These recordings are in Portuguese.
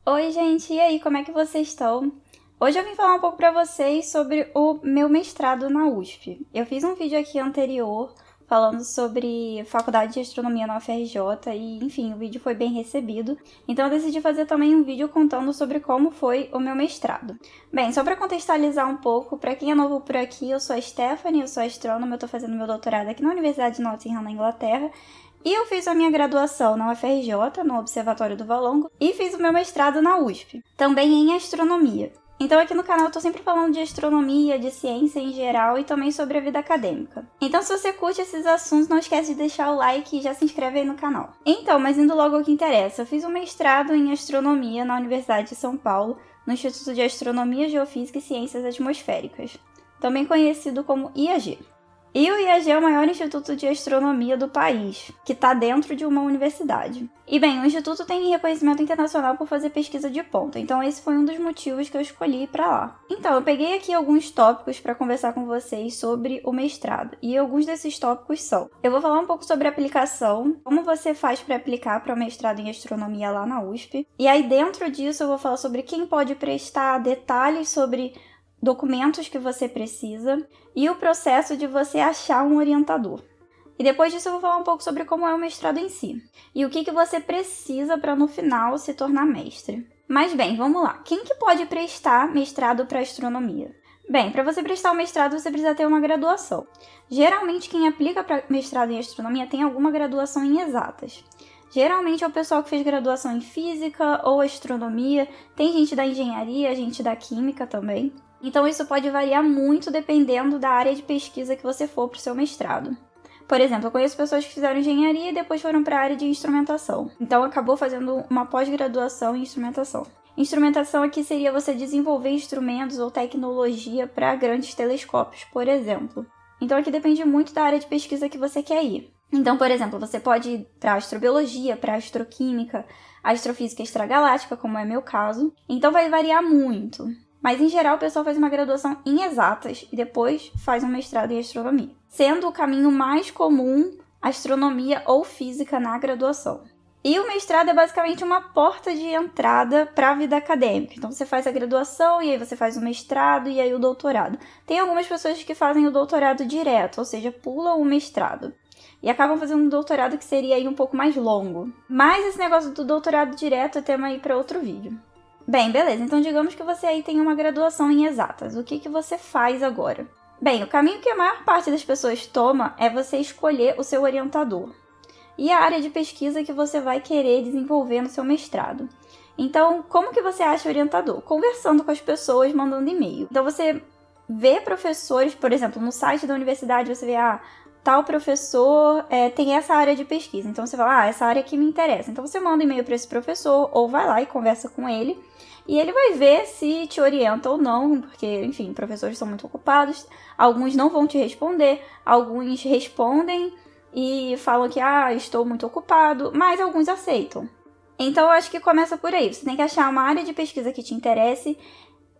Oi, gente, e aí, como é que vocês estão? Hoje eu vim falar um pouco pra vocês sobre o meu mestrado na USP. Eu fiz um vídeo aqui anterior falando sobre faculdade de astronomia na UFRJ e, enfim, o vídeo foi bem recebido. Então eu decidi fazer também um vídeo contando sobre como foi o meu mestrado. Bem, só pra contextualizar um pouco, pra quem é novo por aqui, eu sou a Stephanie, eu sou astrônoma, eu tô fazendo meu doutorado aqui na Universidade de Nottingham, na Inglaterra. E eu fiz a minha graduação na UFRJ, no Observatório do Valongo, e fiz o meu mestrado na USP, também em astronomia. Então aqui no canal eu tô sempre falando de astronomia, de ciência em geral e também sobre a vida acadêmica. Então se você curte esses assuntos, não esquece de deixar o like e já se inscreve aí no canal. Então, mas indo logo ao que interessa, eu fiz um mestrado em astronomia na Universidade de São Paulo, no Instituto de Astronomia, Geofísica e Ciências Atmosféricas, também conhecido como IAG. E o IAG é o maior instituto de astronomia do país, que está dentro de uma universidade. E bem, o instituto tem reconhecimento internacional por fazer pesquisa de ponta, então esse foi um dos motivos que eu escolhi ir para lá. Então, eu peguei aqui alguns tópicos para conversar com vocês sobre o mestrado, e alguns desses tópicos são: eu vou falar um pouco sobre a aplicação, como você faz para aplicar para o mestrado em astronomia lá na USP, e aí dentro disso eu vou falar sobre quem pode prestar, detalhes sobre documentos que você precisa e o processo de você achar um orientador. E depois disso eu vou falar um pouco sobre como é o mestrado em si e o que você precisa para no final se tornar mestre. Mas bem, vamos lá. Quem que pode prestar mestrado para astronomia? Bem, para você prestar o mestrado você precisa ter uma graduação. Geralmente quem aplica para mestrado em astronomia tem alguma graduação em exatas. Geralmente é o pessoal que fez graduação em física ou astronomia, tem gente da engenharia, gente da química também. Então isso pode variar muito dependendo da área de pesquisa que você for para o seu mestrado. Por exemplo, eu conheço pessoas que fizeram engenharia e depois foram para a área de instrumentação. Então acabou fazendo uma pós-graduação em instrumentação. Instrumentação aqui seria você desenvolver instrumentos ou tecnologia para grandes telescópios, por exemplo. Então aqui depende muito da área de pesquisa que você quer ir. Então, por exemplo, você pode ir para astrobiologia, para astroquímica, astrofísica extragaláctica, como é meu caso. Então vai variar muito. Mas, em geral, o pessoal faz uma graduação em exatas e depois faz um mestrado em astronomia, sendo o caminho mais comum astronomia ou física na graduação. E o mestrado é basicamente uma porta de entrada para a vida acadêmica. Então, você faz a graduação e aí você faz o mestrado e aí o doutorado. Tem algumas pessoas que fazem o doutorado direto, ou seja, pulam o mestrado. E acabam fazendo um doutorado que seria aí um pouco mais longo. Mas esse negócio do doutorado direto é tema aí para outro vídeo. Bem, beleza, então digamos que você aí tem uma graduação em exatas. O que você faz agora? Bem, o caminho que a maior parte das pessoas toma é você escolher o seu orientador e a área de pesquisa que você vai querer desenvolver no seu mestrado. Então, como que você acha o orientador? Conversando com as pessoas, mandando e-mail. Então, você vê professores, por exemplo, no site da universidade, você vê, tal professor tem essa área de pesquisa. Então, você fala, essa área aqui me interessa. Então, você manda um e-mail para esse professor ou vai lá e conversa com ele. E ele vai ver se te orienta ou não, porque, enfim, professores são muito ocupados. Alguns não vão te responder, alguns respondem e falam que, estou muito ocupado, mas alguns aceitam. Então, eu acho que começa por aí. Você tem que achar uma área de pesquisa que te interesse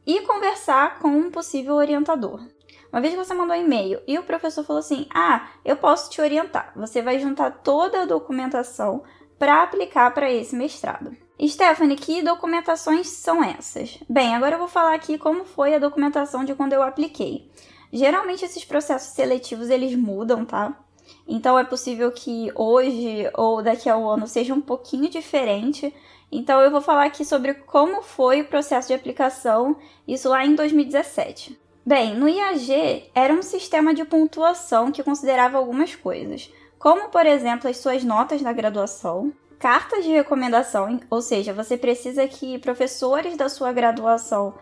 e conversar com um possível orientador. Uma vez que você mandou um e-mail e o professor falou assim, eu posso te orientar. Você vai juntar toda a documentação para aplicar para esse mestrado. Stephanie, que documentações são essas? Bem, agora eu vou falar aqui como foi a documentação de quando eu apliquei. Geralmente esses processos seletivos eles mudam, tá? Então é possível que hoje ou daqui a um ano seja um pouquinho diferente. Então eu vou falar aqui sobre como foi o processo de aplicação, isso lá em 2017. Bem, no IAG era um sistema de pontuação que considerava algumas coisas, como por exemplo as suas notas na graduação, cartas de recomendação, ou seja, você precisa que professores da sua graduação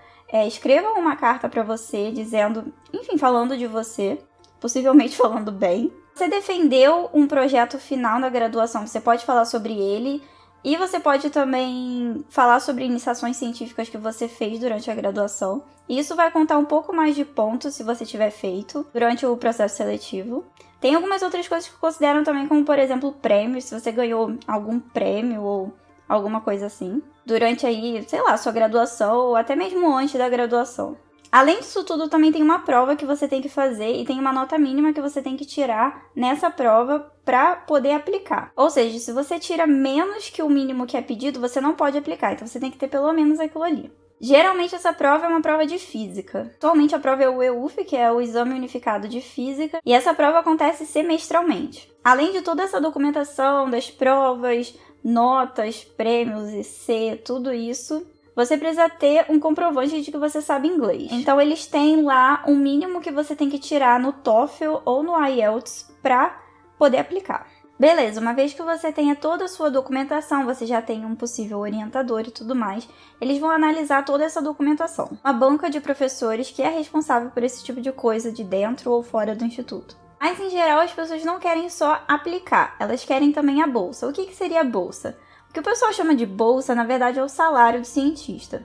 escrevam uma carta para você dizendo, enfim, falando de você, possivelmente falando bem. Você defendeu um projeto final na graduação, você pode falar sobre ele e você pode também falar sobre iniciações científicas que você fez durante a graduação. E isso vai contar um pouco mais de pontos se você tiver feito durante o processo seletivo. Tem algumas outras coisas que consideram também como, por exemplo, prêmios, se você ganhou algum prêmio ou alguma coisa assim. Durante aí, sei lá, sua graduação ou até mesmo antes da graduação. Além disso tudo, também tem uma prova que você tem que fazer e tem uma nota mínima que você tem que tirar nessa prova para poder aplicar. Ou seja, se você tira menos que o mínimo que é pedido, você não pode aplicar. Então você tem que ter pelo menos aquilo ali. Geralmente essa prova é uma prova de física. Atualmente a prova é o EUF, que é o Exame Unificado de Física, e essa prova acontece semestralmente. Além de toda essa documentação das provas, notas, prêmios, IC, tudo isso, você precisa ter um comprovante de que você sabe inglês. Então eles têm lá um mínimo que você tem que tirar no TOEFL ou no IELTS para poder aplicar. Beleza, uma vez que você tenha toda a sua documentação, você já tem um possível orientador e tudo mais, eles vão analisar toda essa documentação. Uma banca de professores que é responsável por esse tipo de coisa de dentro ou fora do instituto. Mas, em geral, as pessoas não querem só aplicar, elas querem também a bolsa. O que seria a bolsa? O que o pessoal chama de bolsa, na verdade, é o salário do cientista.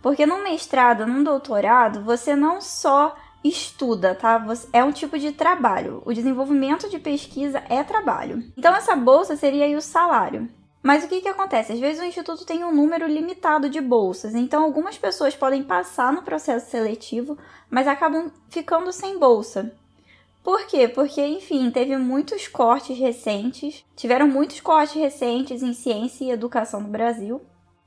Porque num mestrado, num doutorado, você não só estuda, tá? É um tipo de trabalho. O desenvolvimento de pesquisa é trabalho. Então essa bolsa seria aí o salário. Mas o que acontece? Às vezes o instituto tem um número limitado de bolsas, então algumas pessoas podem passar no processo seletivo, mas acabam ficando sem bolsa. Por quê? Porque, enfim, tiveram muitos cortes recentes em ciência e educação no Brasil.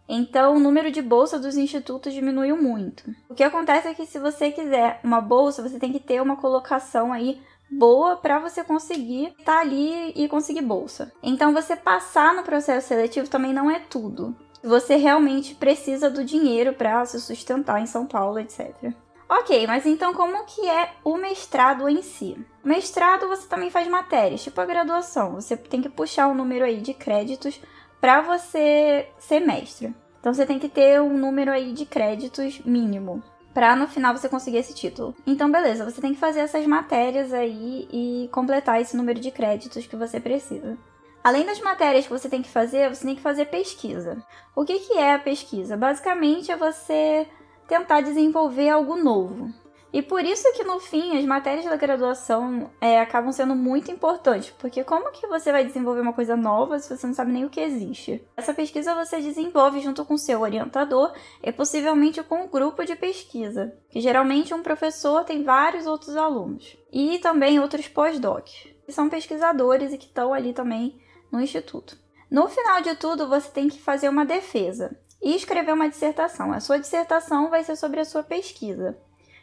Então, o número de bolsa dos institutos diminuiu muito. O que acontece é que se você quiser uma bolsa, você tem que ter uma colocação aí boa para você conseguir estar ali e conseguir bolsa. Então, você passar no processo seletivo também não é tudo. Você realmente precisa do dinheiro para se sustentar em São Paulo, etc. Ok, mas então como que é o mestrado em si? O mestrado você também faz matérias, tipo a graduação. Você tem que puxar um número aí de créditos para você ser mestre. Então você tem que ter um número aí de créditos mínimo para no final você conseguir esse título. Então beleza, você tem que fazer essas matérias aí e completar esse número de créditos que você precisa. Além das matérias que você tem que fazer pesquisa. O que é a pesquisa? Basicamente é você tentar desenvolver algo novo. E por isso que no fim as matérias da graduação acabam sendo muito importantes, porque como que você vai desenvolver uma coisa nova se você não sabe nem o que existe? Essa pesquisa você desenvolve junto com seu orientador e possivelmente com um grupo de pesquisa, que geralmente um professor tem vários outros alunos, e também outros pós-docs, que são pesquisadores e que estão ali também no instituto. No final de tudo, você tem que fazer uma defesa e escrever uma dissertação. A sua dissertação vai ser sobre a sua pesquisa.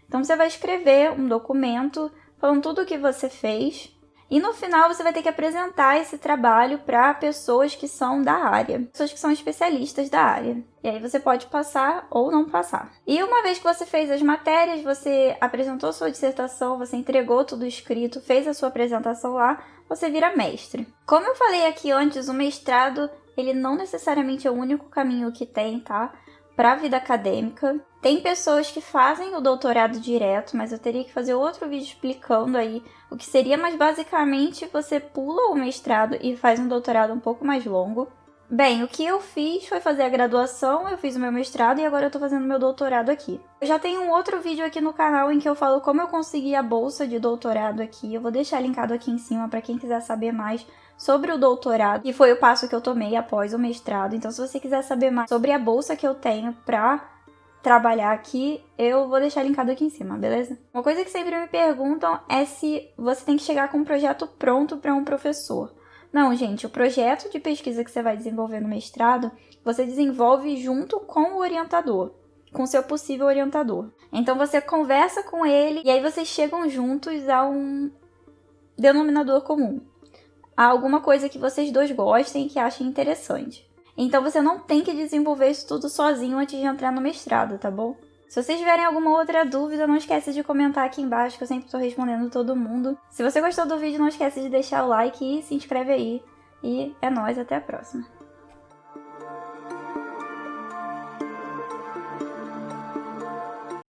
Então, você vai escrever um documento falando tudo o que você fez e no final você vai ter que apresentar esse trabalho para pessoas que são da área, pessoas que são especialistas da área. E aí você pode passar ou não passar. E uma vez que você fez as matérias, você apresentou sua dissertação, você entregou tudo escrito, fez a sua apresentação lá, você vira mestre. Como eu falei aqui antes, o mestrado ele não necessariamente é o único caminho que tem, tá? Para a vida acadêmica. Tem pessoas que fazem o doutorado direto, mas eu teria que fazer outro vídeo explicando aí o que seria, mas basicamente você pula o mestrado e faz um doutorado um pouco mais longo. Bem, o que eu fiz foi fazer a graduação, eu fiz o meu mestrado e agora eu tô fazendo meu doutorado aqui. Eu já tenho um outro vídeo aqui no canal em que eu falo como eu consegui a bolsa de doutorado aqui. Eu vou deixar linkado aqui em cima para quem quiser saber mais sobre o doutorado, que foi o passo que eu tomei após o mestrado. Então, se você quiser saber mais sobre a bolsa que eu tenho para trabalhar aqui, eu vou deixar linkado aqui em cima, beleza? Uma coisa que sempre me perguntam é se você tem que chegar com um projeto pronto para um professor. Não, gente, o projeto de pesquisa que você vai desenvolver no mestrado, você desenvolve junto com o orientador, com seu possível orientador. Então, você conversa com ele e aí vocês chegam juntos a um denominador comum. A alguma coisa que vocês dois gostem e que achem interessante. Então você não tem que desenvolver isso tudo sozinho antes de entrar no mestrado, tá bom? Se vocês tiverem alguma outra dúvida, não esquece de comentar aqui embaixo, que eu sempre tô respondendo todo mundo. Se você gostou do vídeo, não esquece de deixar o like e se inscreve aí. E é nóis, até a próxima.